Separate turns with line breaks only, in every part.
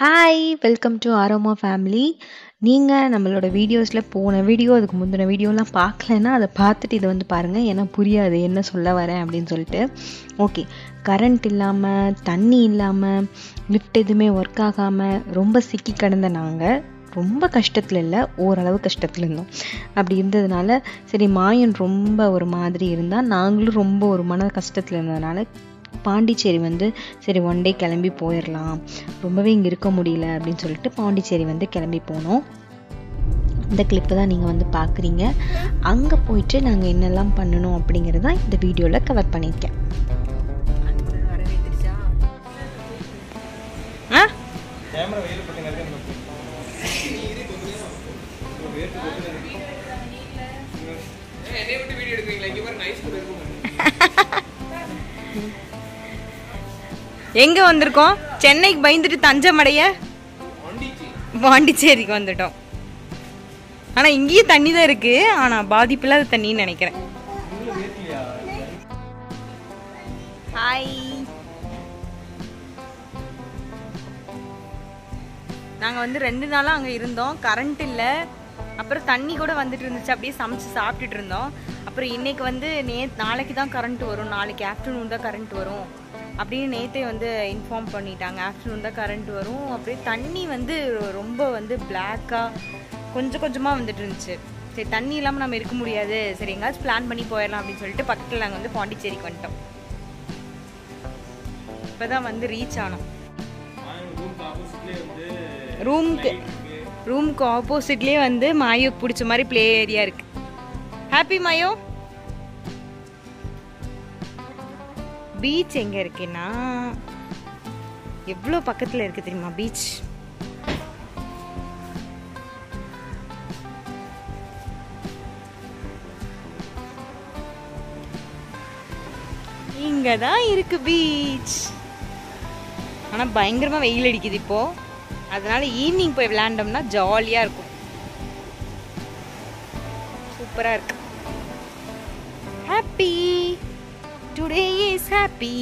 Hi welcome to aroma family. நீங்கள் நம்மளோட வீடியோஸில் போன வீடியோ அதுக்கு முந்தின வீடியோலாம் பார்க்கலன்னா அதை பார்த்துட்டு இதை வந்து பாருங்கள். ஏன்னா புரியாது என்ன சொல்ல வரேன் அப்படின்னு சொல்லிட்டு. ஓகே, கரண்ட் இல்லாமல் தண்ணி இல்லாமல் லிஃப்ட் எதுவுமே ஒர்க் ஆகாமல் ரொம்ப சிக்கி கிடந்த நாங்கள் ரொம்ப கஷ்டத்தில் இல்லை, ஓரளவு கஷ்டத்தில் இருந்தோம். அப்படி இருந்ததுனால சரி, மாயன் ரொம்ப ஒரு மாதிரி இருந்தால் நாங்களும் ரொம்ப ஒரு மன கஷ்டத்தில் இருந்ததுனால பாண்டிச்சேரி வந்து சரி ஒன் டே கிளம்பி போயிடலாம், ரொம்பவே இங்கே இருக்க முடியல அப்படின்னு சொல்லிட்டு பாண்டிச்சேரி வந்து கிளம்பி போனோம். இந்த கிளிப்பை தான் நீங்கள் வந்து பார்க்குறீங்க. அங்கே போயிட்டு நாங்கள் என்னெல்லாம் பண்ணணும் அப்படிங்கிறது தான் இந்த வீடியோவில் கவர் பண்ணியிருக்கேன். எங்க வந்திருக்கோம்? சென்னைக்கு பயந்துட்டு தஞ்சமடைய பாண்டிச்சேரிக்கு வந்துட்டோம். ஆனா இங்கேயும் தண்ணி தான் இருக்கு, ஆனா பாதிப்பு இல்லாத தண்ணின்னு நினைக்கிறேன். ஹாய், நாங்க வந்து 2 நாளா அங்க இருந்தோம். கரண்ட் இல்ல, அப்புறம் தண்ணி கூட வந்துட்டு இருந்துச்சு, அப்படியே சமைச்சு சாப்பிட்டுட்டு இருந்தோம். அப்புறம் இன்னைக்கு வந்து நாளைக்கு தான் கரண்ட் வரும், நாளைக்கு ஆஃப்டர்நூன் தான் கரண்ட் வரும் அப்படின்னு நேற்றே வந்து இன்ஃபார்ம் பண்ணிட்டாங்க. ஆஃப்டர்நூன் தான் கரண்ட் வரும். அப்படியே தண்ணி வந்து ரொம்ப வந்து பிளாக்காக கொஞ்சம் கொஞ்சமாக வந்துட்டு இருந்துச்சு. சரி, தண்ணி இல்லாமல் நம்ம இருக்க முடியாது, சரி எங்கேயாச்சும் பிளான் பண்ணி போயிடலாம் அப்படின்னு சொல்லிட்டு பக்கத்தில் நாங்கள் வந்து பாண்டிச்சேரிக்கு வந்துட்டோம். இப்போ தான் வந்து ரீச் ஆனோம். ரூமுக்கு ஆப்போசிட்லேயே வந்து மாயோக்கு பிடிச்ச மாதிரி ப்ளே ஏரியா இருக்கு. Happy Mayo. பீச் எங்க இருக்குன்னா எவ்வளோ பக்கத்தில் இருக்கு தெரியுமா பீச்? இங்க தான் இருக்கு பீச். ஆனா பயங்கரமா வெயில் அடிக்குது இப்போ, அதனால ஈவினிங் போய் விளையாண்டோம்னா ஜாலியா இருக்கும், சூப்பரா இருக்கு. Happy today is happy.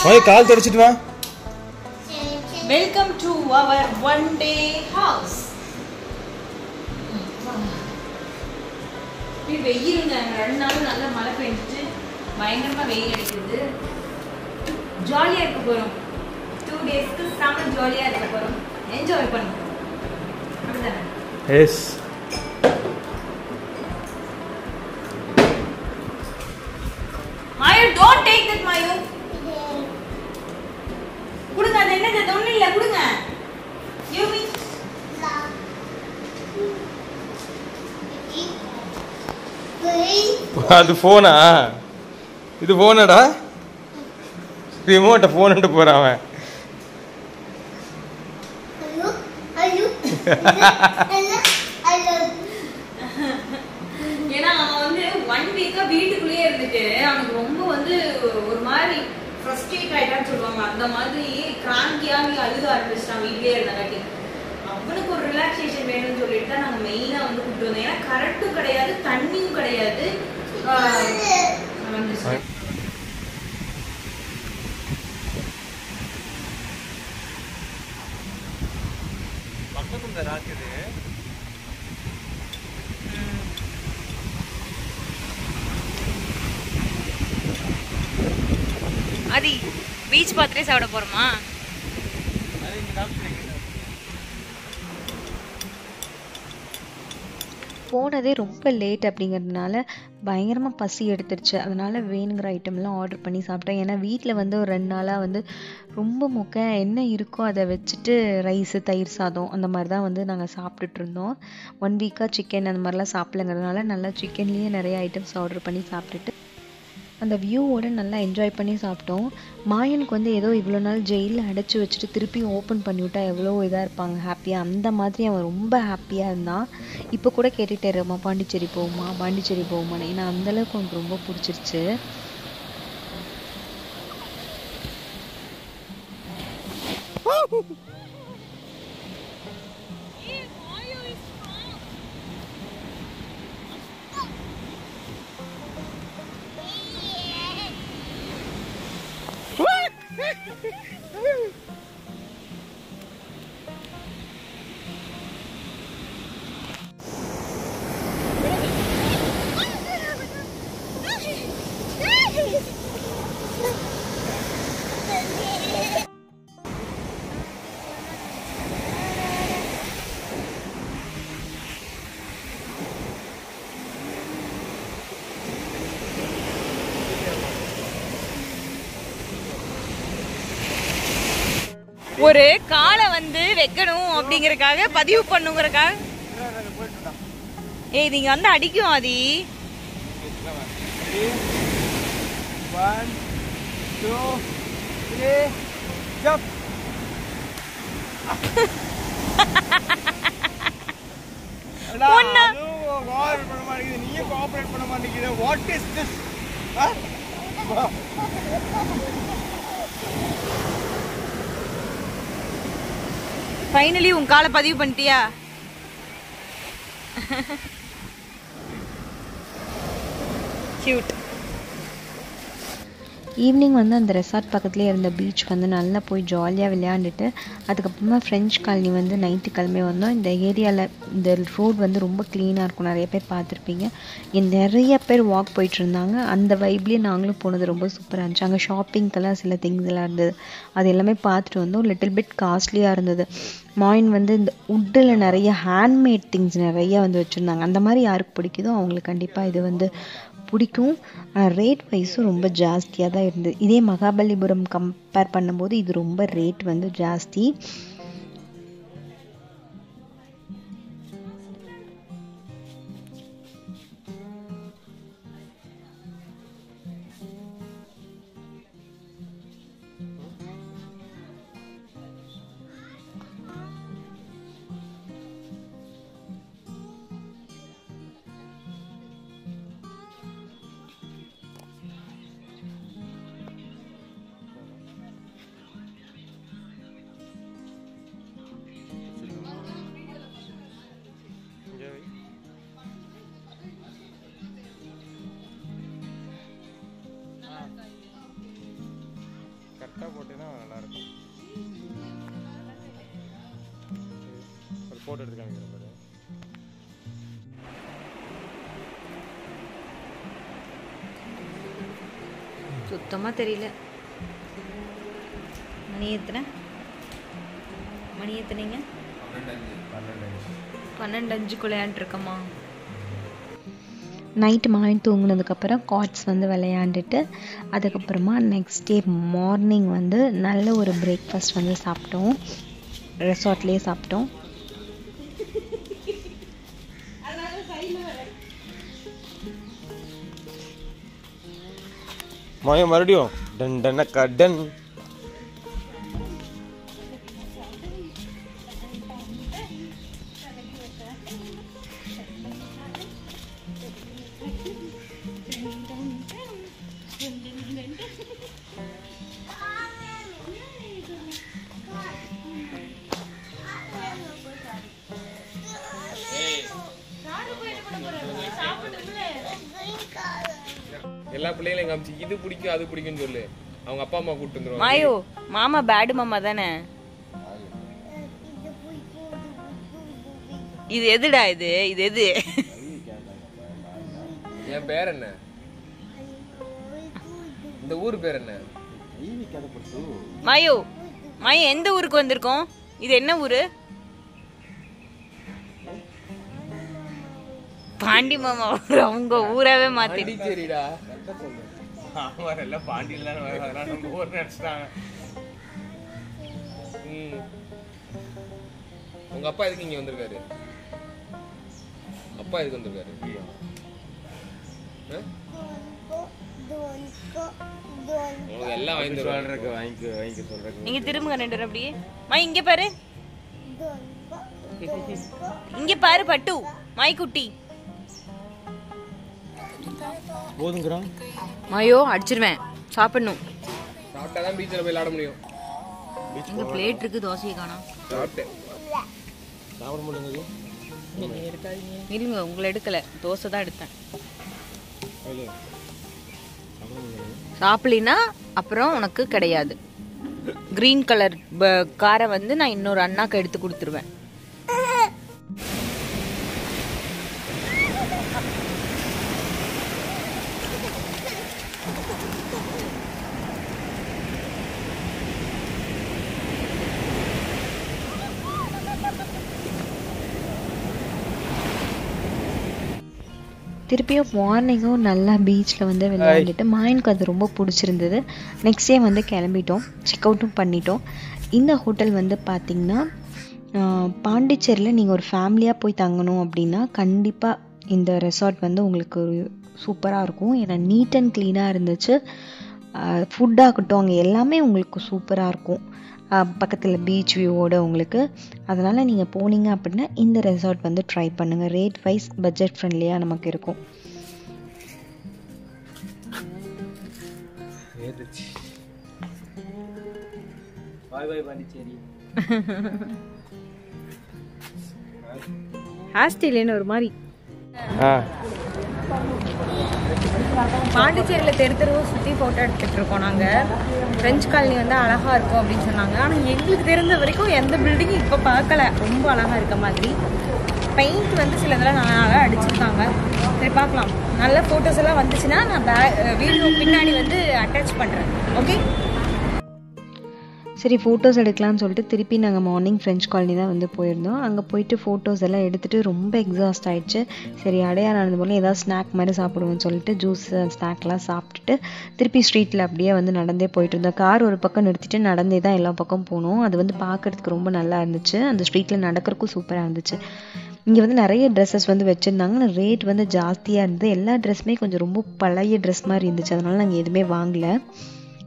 ஓய், கால் தொடச்சிட்டு வா.
Welcome to our one day house. இப்படி வெயிலுங்க, 2 நாள் நல்ல மழை பெஞ்சிட்டு பயங்கரமா வெயில் அடிக்குது. ஜாலியா இருக்க போறோம். 2 டேஸ்க்கு செம்ம ஜாலியா இருக்க போறோம், என்ஜாய் பண்ணுவோம். அப்படிதானே?
S.
Mayu, don't take that மாயு. குடுங்க, அது என்னது? அது ஒண்ணும் இல்ல, குடுங்க. யூமி
அது போனா? இது போனடா, ரிமோட்டை போன்ட்டு போறான் அவன்.
ஏன்னா அவன் வந்து 1 வீக்கா வீட்டுக்குள்ளேயே இருந்துட்டு அவனுக்கு ரொம்ப வந்து ஒரு மாதிரி ஃப்ரஸ்ட்ரேட் ஆயிட்டான்னு சொல்லுவாங்க, அந்த மாதிரி கிராங்கியாகி அழுக ஆரம்பிச்சிட்டான் வீட்லயே இருந்தாட்டி. அவனுக்கு ஒரு ரிலாக்ஸேஷன் வேணும்னு சொல்லிட்டு தான் நாங்கள் மெயினாக வந்து கூப்பிட்டு வந்தோம். ஏன்னா கரண்ட்டும் கிடையாது, தண்ணியும் கிடையாது. அது பீச் பார்த்துட்டே சாப்பிட போறோமா? போனதே ரொம்ப லேட் அப்படிங்கிறதுனால பயங்கரமாக பசி எடுத்துருச்சு. அதனால் வேணுங்கிற ஐட்டம்லாம் ஆர்டர் பண்ணி சாப்பிட்டேன். ஏன்னா வீட்டில் வந்து ஒரு 2 நாளாக வந்து ரொம்ப என்ன இருக்கோ அதை வச்சுட்டு ரைஸு, தயிர் சாதம் அந்த மாதிரி தான் வந்து நாங்கள் சாப்பிட்டுட்டு இருந்தோம். 1 வீக்காக சிக்கன் அந்த மாதிரிலாம் சாப்பிடலங்கிறதுனால நல்லா சிக்கன்லேயே நிறைய ஐட்டம்ஸ் ஆர்டர் பண்ணி சாப்பிட்டுட்டு அந்த வியூவோட நல்லா என்ஜாய் பண்ணி சாப்பிட்டோம். மாயனுக்கு வந்து ஏதோ இவ்வளோ நாள் ஜெயிலில் அடைச்சி வச்சுட்டு திருப்பி ஓப்பன் பண்ணிவிட்டா எவ்வளோ இதாக இருப்பாங்க, ஹாப்பியாக. அந்த மாதிரி அவன் ரொம்ப ஹாப்பியாக இருந்தான். இப்போ கூட கேட்டுகிட்டே இருமா, பாண்டிச்சேரி போகுமா பாண்டிச்சேரி போகுமான்னு. ஏன்னா அந்தளவுக்கு அவனுக்கு ரொம்ப பிடிச்சிருச்சு.
ஒரு காலை வந்து வைக்கணும் அப்படிங்கறதுக்காக பதிவு பண்ணுங்கறதுக்காக ஏய் நீங்க வந்து அடிக்கும் ஆதி
1 2 3 ஜம்ப்
ஒண்ணா
கோஆபரேட் பண்ண மாட்டீங்க நீயே கோஆபரேட் பண்ண மாட்டீங்க வாட் இஸ் திஸ்
ஃபைனலி உன் காலை பதிவு பண்ணிட்டியா கியூட்
ஈவினிங் வந்து அந்த ரெசார்ட் பக்கத்துலேயே இருந்த பீச் வந்து நல்லா போய் ஜாலியாக விளையாண்டுட்டு அதுக்கப்புறமா ஃப்ரெஞ்ச் காலனி வந்து நைட்டு கிளம்பி வந்தோம். இந்த ஏரியாவில் இந்த ரோட் வந்து ரொம்ப க்ளீனாக இருக்கும், நிறைய பேர் பார்த்துருப்பீங்க. நிறைய பேர் வாக் போயிட்டு இருந்தாங்க. அந்த வைப்லேயே நாங்களும் போனது ரொம்ப சூப்பராக இருந்துச்சு. அங்கே ஷாப்பிங்க்கெல்லாம் சில திங்ஸ் எல்லாம் இருந்தது, அது எல்லாமே பார்த்துட்டு வந்தோம். லிட்டில் பிட் காஸ்ட்லியாக இருந்தது. மாயின் வந்து இந்த உட்டில் நிறைய ஹேண்ட்மேட் திங்ஸ் நிறைய வந்து வச்சுருந்தாங்க. அந்த மாதிரி யாருக்கு பிடிக்குதோ அவங்களுக்கு கண்டிப்பாக இது வந்து பிடிக்கும். ரேட் வைஸும் ரொம்ப ஜாஸ்தியாக தான் இருந்தது. இதே மகாபலிபுரம் கம்பேர் பண்ணும்போது இது ரொம்ப ரேட் வந்து ஜாஸ்தி.
கரெக்டாக போட்டேன்னா நல்லாயிருக்கும். ஒரு ஃபோட்டோ எடுத்து காமிக்கிற பாரு.
சுத்தமாக தெரியல. மணி எத்தனைங்க? 12:05 இருக்கமா.
நைட்டு மாயின் தூங்கினதுக்கப்புறம் கார்ட்ஸ் வந்து விளையாண்டுட்டு அதுக்கப்புறமா நெக்ஸ்ட் டே மார்னிங் வந்து நல்ல ஒரு பிரேக்ஃபாஸ்ட் வந்து சாப்பிட்டோம். ரெசார்ட்லேயே சாப்பிட்டோம்.
மாயா மறுபடியும் டன் டன்னக்கா டன். எல்லா பிள்ளைகளையும் காமிச்சு இது பிடிக்கும் அது பிடிக்கும்னு சொல்லு. அவங்க அப்பா அம்மா கூப்பிட்டு வந்துருவாங்க.
மாயோ மாமா பேடு மாமா தானே. இது எதுடா இது எது?
என் பேர் என்ன? இந்த ஊர் பேர் என்ன?
மாயோ எந்த ஊருக்கு வந்திருக்கோம்? இது என்ன ஊரு? பாண்டி மாமா. அவங்க ஊராவே மாத்தி.
சரிடா எல்லாம் பாண்டியில தான் நம்ம ஊர் நினைச்சிட்டாங்க. உங்க அப்பா எதுக்கு இங்க வந்திருக்காரு? அப்பா எதுக்கு வந்திருக்காரு? உங்களுக்கு எல்லாம் வாங்கி சொல்றேன்.
நீங்க திரும்ப ரெண்டு அப்படியே மாய் இங்க பாரு. இங்க பாரு பட்டு மாய் குட்டி.
போதுங்கிறோம்.
மாயோ அடிச்சிருவேன். சாப்பிடணும்.
சாப்பிட்டாதான் பீச்சில் போய் விளையாட முடியும்.
இங்க பிளேட் இருக்கு, தோசையை காணோம்.
சாப்பிட்டேன். சாப்பிட முடியுங்க.
இருங்க, உங்களை எடுக்கல, தோசை தான் எடுத்தேன். சாப்பிடலினா அப்புறம் உனக்கு கிடையாது. கிரீன் கலர் காரை வந்து நான் இன்னொரு அண்ணாக்கு எடுத்து கொடுத்துருவேன்.
திருப்பியும் மார்னிங்கும் நல்லா பீச்சில் வந்து விளையாண்டுட்டு மாயனுக்கு அது ரொம்ப பிடிச்சிருந்தது. நெக்ஸ்ட் டே வந்து கிளம்பிட்டோம், செக் அவுட்டும் பண்ணிட்டோம். இந்த ஹோட்டல் வந்து பார்த்திங்கன்னா பாண்டிச்சேரியில் நீங்கள் ஒரு ஃபேமிலியாக போய் தங்கணும் அப்படின்னா கண்டிப்பாக இந்த ரெசார்ட் வந்து உங்களுக்கு சூப்பராக இருக்கும். ஏன்னா நீட் அண்ட் க்ளீனாக இருந்துச்சு. ஃபுட்டாகட்டும் அங்கே எல்லாமே உங்களுக்கு சூப்பராக இருக்கும். பக்கத்தில் பீச் வியூவோட உங்களுக்கு. அதனால் நீங்கள் போனீங்க அப்படின்னா இந்த ரெசார்ட் வந்து ட்ரை பண்ணுங்கள். ரேட் வைஸ் பட்ஜெட் ஃப்ரெண்ட்லியாக நமக்கு இருக்கும்.
ஹாஸ்டல்னு ஒரு மாதிரி பாண்டிச்சேரியில் தெருவும் சுற்றி ஃபோட்டோ எடுத்துகிட்டு இருக்கோம் நாங்கள். ஃப்ரெஞ்ச் காலனி வந்து அழகாக இருக்கும் அப்படின்னு சொன்னாங்க. ஆனால் எங்களுக்கு தெரிஞ்ச வரைக்கும் எந்த பில்டிங்கும் இப்போ பார்க்கல. ரொம்ப அழகாக இருக்க மாதிரி பெயிண்ட் வந்து சில இதெல்லாம் நல்லா அடிச்சிருக்காங்க. சரி பார்க்கலாம். நல்ல ஃபோட்டோஸ் எல்லாம் வந்துச்சுன்னா நான் வீடியோ பின்னாடி வந்து அட்டாச் பண்ணுறேன். ஓகே,
சரி ஃபோட்டோஸ் எடுக்கலாம்னு சொல்லிட்டு திருப்பி நாங்கள் மார்னிங் ஃப்ரெஞ்ச் காலனி தான் வந்து போயிருந்தோம். அங்கே போயிட்டு ஃபோட்டோஸ் எல்லாம் எடுத்துகிட்டு ரொம்ப எக்ஸாஸ்ட் ஆகிடுச்சு. சரி அடையார் ஆனது போல் ஏதாவது ஸ்நாக் மாதிரி சாப்பிடுவோம்னு சொல்லிட்டு ஜூஸ் ஸ்நாக்லாம் சாப்பிட்டுட்டு திருப்பி ஸ்ட்ரீட்டில் அப்படியே வந்து நடந்தே போயிட்டு இருந்தோம். கார் ஒரு பக்கம் நிறுத்திட்டு நடந்தே தான் எல்லா பக்கம் போனோம். அது வந்து பார்க்குறதுக்கு ரொம்ப நல்லா இருந்துச்சு. அந்த ஸ்ட்ரீட்டில் நடக்கிறதுக்கும் சூப்பராக இருந்துச்சு. இங்கே வந்து நிறைய ட்ரெஸ்ஸஸ் வந்து வச்சுருந்தாங்க. ரேட் வந்து ஜாஸ்தியாக இருந்தது. எல்லா ட்ரெஸ்ஸுமே கொஞ்சம் ரொம்ப பழைய ட்ரெஸ் மாதிரி இருந்துச்சு. அதனால நாங்கள் எதுவுமே வாங்கலை.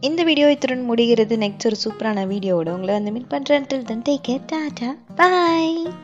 இந்த வீடியோ இத்துடன் முடிகிறது. நெக்ஸ்ட் ஒரு சூப்பரான வீடியோவோட உங்களை வந்து மீட் பண்ணுறேன். Till then, take care. Tata. Bye.